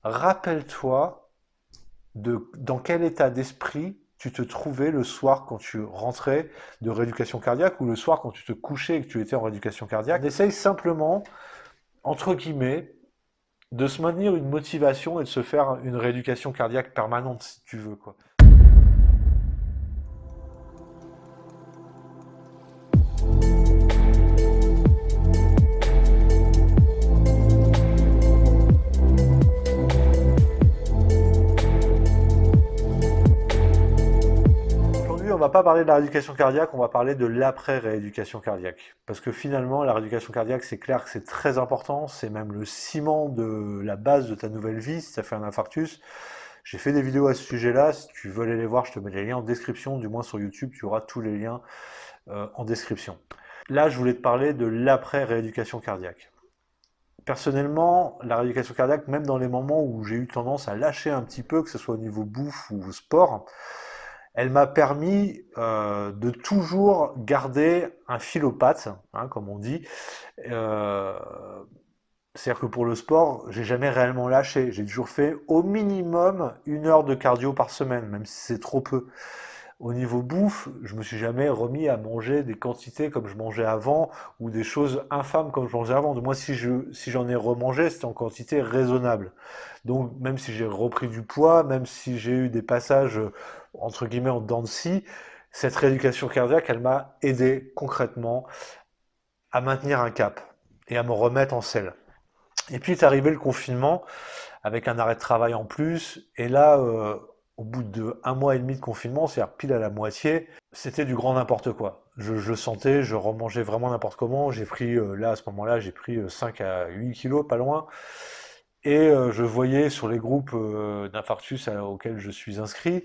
Rappelle-toi dans quel état d'esprit tu te trouvais le soir quand tu rentrais de rééducation cardiaque ou le soir quand tu te couchais et que tu étais en rééducation cardiaque. On essaye simplement, entre guillemets, de se maintenir une motivation et de se faire une rééducation cardiaque permanente, si tu veux, quoi. Aujourd'hui, on va pas parler de la rééducation cardiaque, on va parler de l'après-rééducation cardiaque. Parce que finalement, la rééducation cardiaque, c'est clair que c'est très important, c'est même le ciment de la base de ta nouvelle vie si tu as fait un infarctus. J'ai fait des vidéos à ce sujet-là, si tu veux aller les voir, je te mets les liens en description, du moins sur YouTube, tu auras tous les liens en description. Là, je voulais te parler de l'après-rééducation cardiaque. Personnellement, la rééducation cardiaque, même dans les moments où j'ai eu tendance à lâcher un petit peu, que ce soit au niveau bouffe ou sport, elle m'a permis de toujours garder un fil aux pattes, hein, comme on dit. Euh, C'est-à-dire que pour le sport, j'ai jamais réellement lâché. J'ai toujours fait au minimum 1 heure de cardio par semaine, même si c'est trop peu. Au niveau bouffe, je me suis jamais remis à manger des quantités comme je mangeais avant ou des choses infâmes comme je mangeais avant. Moi, si j'en ai remangé, c'était en quantité raisonnable. Donc, même si j'ai repris du poids, même si j'ai eu des passages entre guillemets en dents de scie, cette rééducation cardiaque, elle m'a aidé concrètement à maintenir un cap et à me remettre en selle. Et puis est arrivé le confinement avec un arrêt de travail en plus. Et là, au bout de 1 mois et demi de confinement, c'est-à-dire pile à la moitié, c'était du grand n'importe quoi. Je sentais, je remangeais vraiment n'importe comment. J'ai pris, là, à ce moment-là, j'ai pris 5 à 8 kilos, pas loin. Et je voyais sur les groupes d'infarctus auxquels je suis inscrit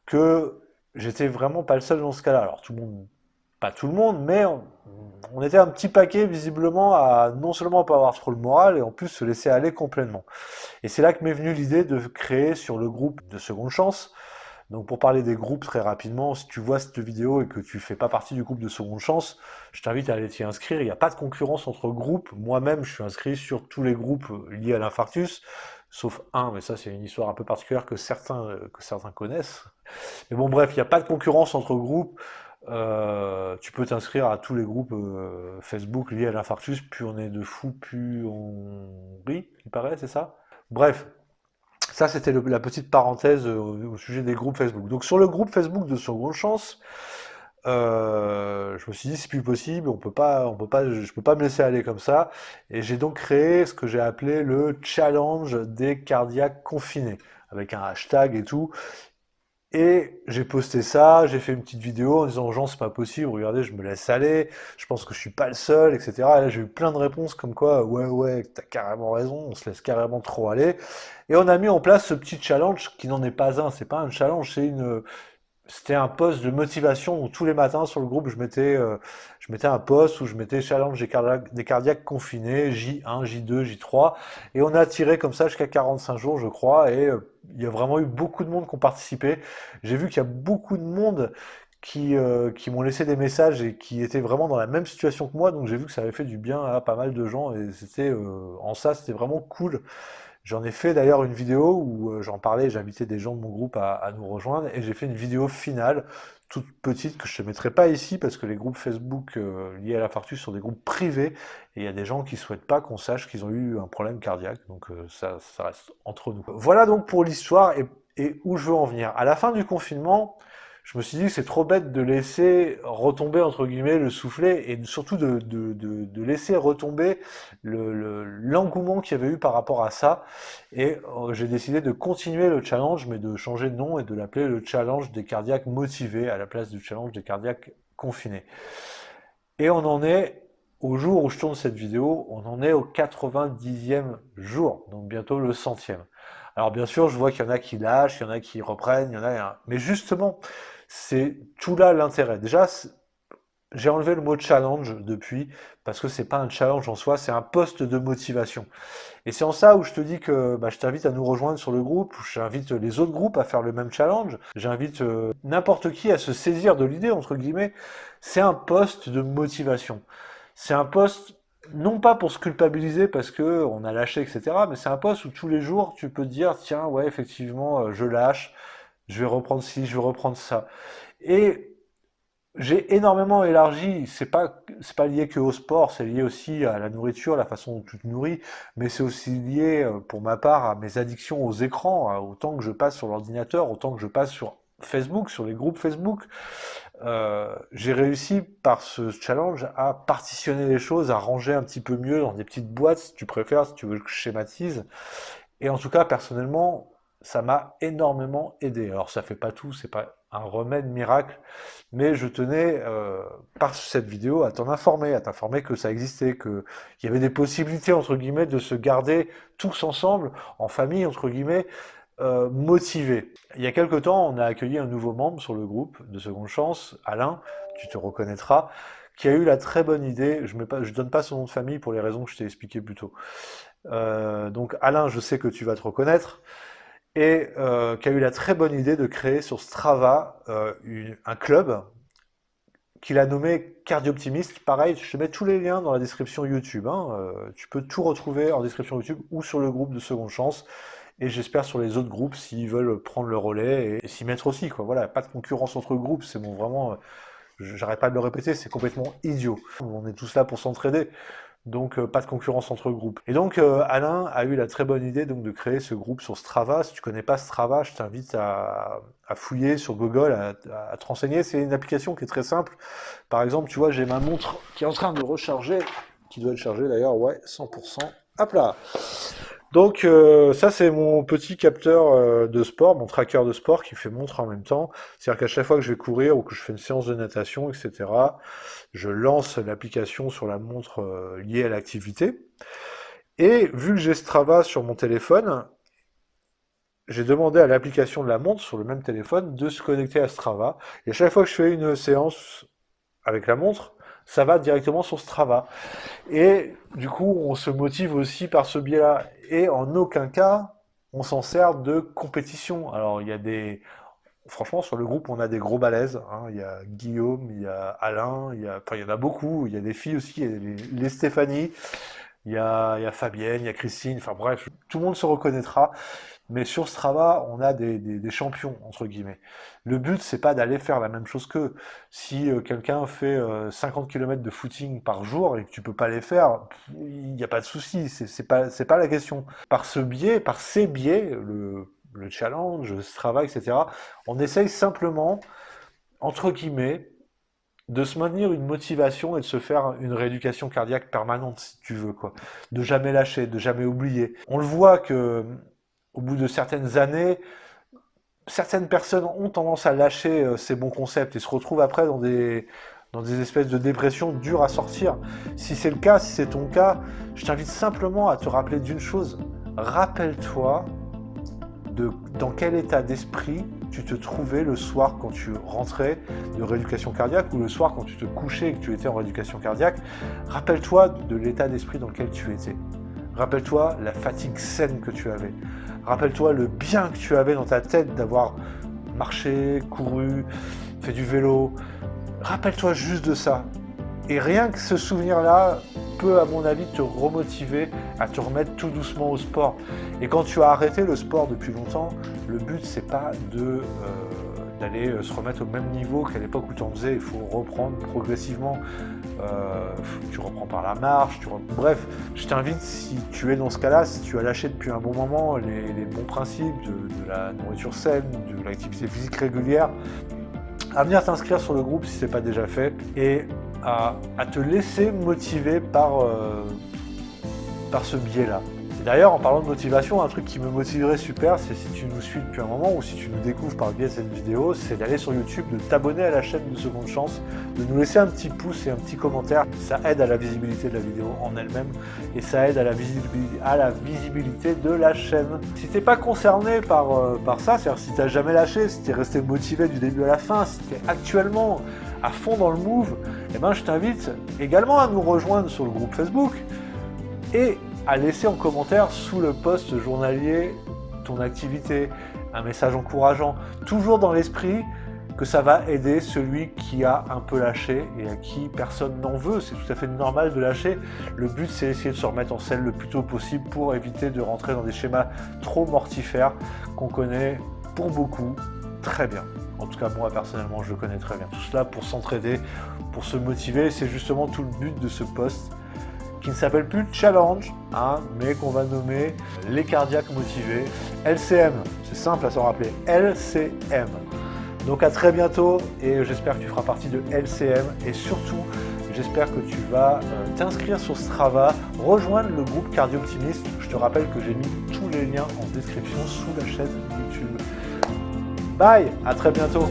que j'étais vraiment pas le seul dans ce cas-là. Alors tout le monde, pas tout le monde, mais on était un petit paquet visiblement à non seulement pas avoir trop le moral et en plus se laisser aller complètement. Et c'est là que m'est venue l'idée de créer sur le groupe de Seconde Chance. Donc pour parler des groupes très rapidement, si tu vois cette vidéo et que tu fais pas partie du groupe de Seconde Chance, je t'invite à aller t'y inscrire. Il n'y a pas de concurrence entre groupes. Moi-même, je suis inscrit sur tous les groupes liés à l'infarctus, sauf un, mais ça c'est une histoire un peu particulière que certains connaissent. Mais bon, bref, il n'y a pas de concurrence entre groupes. Tu peux t'inscrire à tous les groupes Facebook liés à l'infarctus. Plus on est de fous, plus on rit, il paraît, c'est ça? Bref, ça c'était la petite parenthèse au sujet des groupes Facebook. Donc sur le groupe Facebook de Seconde Chance, je me suis dit c'est plus possible, je peux pas me laisser aller comme ça, et j'ai donc créé ce que j'ai appelé le challenge des cardiaques confinés, avec un hashtag et tout. Et j'ai posté ça, j'ai fait une petite vidéo en disant aux gens c'est pas possible, regardez, je me laisse aller, je pense que je suis pas le seul, etc. Et là j'ai eu plein de réponses comme quoi ouais, t'as carrément raison, on se laisse carrément trop aller. Et on a mis en place ce petit challenge qui n'en est pas un, c'est pas un challenge, c'était un post de motivation où tous les matins sur le groupe, je mettais un post où je mettais challenge des cardiaques confinés, J1, J2, J3. Et on a tiré comme ça jusqu'à 45 jours, je crois. Et il y a vraiment eu beaucoup de monde qui ont participé. J'ai vu qu'il y a beaucoup de monde qui m'ont laissé des messages et qui étaient vraiment dans la même situation que moi. Donc j'ai vu que ça avait fait du bien à pas mal de gens. Et en ça, c'était vraiment cool. J'en ai fait d'ailleurs une vidéo où j'en parlais, j'invitais des gens de mon groupe à nous rejoindre et j'ai fait une vidéo finale, toute petite, que je ne te mettrai pas ici parce que les groupes Facebook liés à l'infarctus sont des groupes privés et il y a des gens qui ne souhaitent pas qu'on sache qu'ils ont eu un problème cardiaque, donc ça reste entre nous. Voilà donc pour l'histoire et où je veux en venir. À la fin du confinement, je me suis dit que c'est trop bête de laisser retomber entre guillemets le soufflet et surtout de laisser retomber l'engouement qu'il y avait eu par rapport à ça. Et j'ai décidé de continuer le challenge, mais de changer de nom et de l'appeler le challenge des cardiaques motivés à la place du challenge des cardiaques confinés. Et on en est, au jour où je tourne cette vidéo, on en est au 90e jour, donc bientôt le 100e. Alors bien sûr, je vois qu'il y en a qui lâchent, il y en a qui reprennent, il y en a... Mais justement, c'est tout là l'intérêt. Déjà, j'ai enlevé le mot challenge depuis, parce que c'est pas un challenge en soi, c'est un poste de motivation. Et c'est en ça où je te dis que je t'invite à nous rejoindre sur le groupe, j'invite les autres groupes à faire le même challenge, j'invite n'importe qui à se saisir de l'idée, entre guillemets, c'est un poste de motivation. C'est un poste Non pas pour se culpabiliser parce que on a lâché, etc. Mais c'est un poste où tous les jours tu peux te dire, tiens, ouais, effectivement, je lâche, je vais reprendre ci, je vais reprendre ça. Et j'ai énormément élargi, c'est pas lié que au sport, c'est lié aussi à la nourriture, la façon dont tu te nourris, mais c'est aussi lié, pour ma part, à mes addictions aux écrans, au temps que je passe sur l'ordinateur, au temps que je passe sur Facebook, sur les groupes Facebook. J'ai réussi par ce challenge à partitionner les choses, à ranger un petit peu mieux dans des petites boîtes, si tu préfères, si tu veux que je schématise. Et en tout cas, personnellement, ça m'a énormément aidé. Alors, ça fait pas tout, c'est pas un remède miracle, mais je tenais, par cette vidéo, à t'informer que ça existait, qu'il y avait des possibilités, entre guillemets, de se garder tous ensemble, en famille, entre guillemets, motivés. Il y a quelque temps, on a accueilli un nouveau membre sur le groupe de Seconde Chance, Alain, tu te reconnaîtras, qui a eu la très bonne idée, je donne pas son nom de famille pour les raisons que je t'ai expliquées plus tôt. Donc Alain, je sais que tu vas te reconnaître, et qui a eu la très bonne idée de créer sur Strava un club qu'il a nommé Cardioptimiste. Pareil, je te mets tous les liens dans la description YouTube, hein. Tu peux tout retrouver en description YouTube ou sur le groupe de Seconde Chance. Et j'espère sur les autres groupes s'ils veulent prendre le relais et s'y mettre aussi, quoi. Voilà, pas de concurrence entre groupes, c'est bon, vraiment, j'arrête pas de le répéter, c'est complètement idiot. On est tous là pour s'entraider. Donc pas de concurrence entre groupes. Et donc Alain a eu la très bonne idée donc de créer ce groupe sur Strava. Si tu connais pas Strava, je t'invite à fouiller sur Google, à te renseigner. C'est une application qui est très simple. Par exemple, tu vois, j'ai ma montre qui est en train de recharger, qui doit être chargée d'ailleurs, ouais, 100%. Hop là. Donc ça c'est mon petit capteur de sport, mon tracker de sport qui fait montre en même temps. C'est-à-dire qu'à chaque fois que je vais courir ou que je fais une séance de natation, etc., je lance l'application sur la montre liée à l'activité. Et vu que j'ai Strava sur mon téléphone, j'ai demandé à l'application de la montre sur le même téléphone de se connecter à Strava. Et à chaque fois que je fais une séance avec la montre, ça va directement sur Strava. Et du coup, on se motive aussi par ce biais-là. Et en aucun cas, on s'en sert de compétition. Alors, il y a des... Franchement, sur le groupe, on a des gros balaises, hein. Il y a Guillaume, il y a Alain, enfin, il y en a beaucoup. Il y a des filles aussi, il y a les Stéphanie, il y a Fabienne, il y a Christine. Enfin bref, tout le monde se reconnaîtra. Mais sur Strava, on a des champions, entre guillemets. Le but, c'est pas d'aller faire la même chose qu'eux. Si quelqu'un fait 50 km de footing par jour et que tu peux pas les faire, il n'y a pas de souci, c'est pas la question. Par ce biais, par ces biais, le challenge, Strava, etc., on essaye simplement, entre guillemets, de se maintenir une motivation et de se faire une rééducation cardiaque permanente, si tu veux, quoi. De jamais lâcher, de jamais oublier. On le voit que au bout de certaines années, certaines personnes ont tendance à lâcher ces bons concepts et se retrouvent après dans des espèces de dépression dures à sortir. Si c'est le cas, si c'est ton cas, je t'invite simplement à te rappeler d'une chose. Rappelle-toi dans quel état d'esprit tu te trouvais le soir quand tu rentrais de rééducation cardiaque ou le soir quand tu te couchais et que tu étais en rééducation cardiaque. Rappelle-toi de l'état d'esprit dans lequel tu étais. Rappelle-toi la fatigue saine que tu avais. Rappelle-toi le bien que tu avais dans ta tête d'avoir marché, couru, fait du vélo. Rappelle-toi juste de ça. Et rien que ce souvenir-là peut, à mon avis, te remotiver à te remettre tout doucement au sport. Et quand tu as arrêté le sport depuis longtemps, le but, c'est pas d'aller se remettre au même niveau qu'à l'époque où tu en faisais. Il faut reprendre progressivement. Tu reprends par la marche. Bref, je t'invite, si tu es dans ce cas-là, si tu as lâché depuis un bon moment les bons principes de la nourriture saine, de l'activité physique régulière, à venir t'inscrire sur le groupe si ce n'est pas déjà fait et à te laisser motiver par ce biais-là. Et d'ailleurs, en parlant de motivation, un truc qui me motiverait super, c'est si tu nous suis depuis un moment ou si tu nous découvres par le biais de cette vidéo, c'est d'aller sur YouTube, de t'abonner à la chaîne de Seconde Chance, de nous laisser un petit pouce et un petit commentaire. Ça aide à la visibilité de la vidéo en elle-même et ça aide à la visibilité de la chaîne. Si t'es pas concerné par ça, c'est-à-dire si t'as jamais lâché, si t'es resté motivé du début à la fin, si t'es actuellement à fond dans le move, eh ben je t'invite également à nous rejoindre sur le groupe Facebook et à laisser en commentaire sous le post journalier ton activité, un message encourageant, toujours dans l'esprit que ça va aider celui qui a un peu lâché et à qui personne n'en veut. C'est tout à fait normal de lâcher. Le but, c'est d'essayer de se remettre en selle le plus tôt possible pour éviter de rentrer dans des schémas trop mortifères qu'on connaît pour beaucoup très bien. En tout cas, moi, personnellement, je le connais très bien. Tout cela pour s'entraider, pour se motiver. C'est justement tout le but de ce post qui ne s'appelle plus Challenge, mais qu'on va nommer les cardiaques motivés. LCM, c'est simple à s'en rappeler. LCM. Donc à très bientôt et j'espère que tu feras partie de LCM et surtout j'espère que tu vas t'inscrire sur Strava, rejoindre le groupe Cardio Optimiste. Je te rappelle que j'ai mis tous les liens en description sous la chaîne YouTube. Bye, à très bientôt.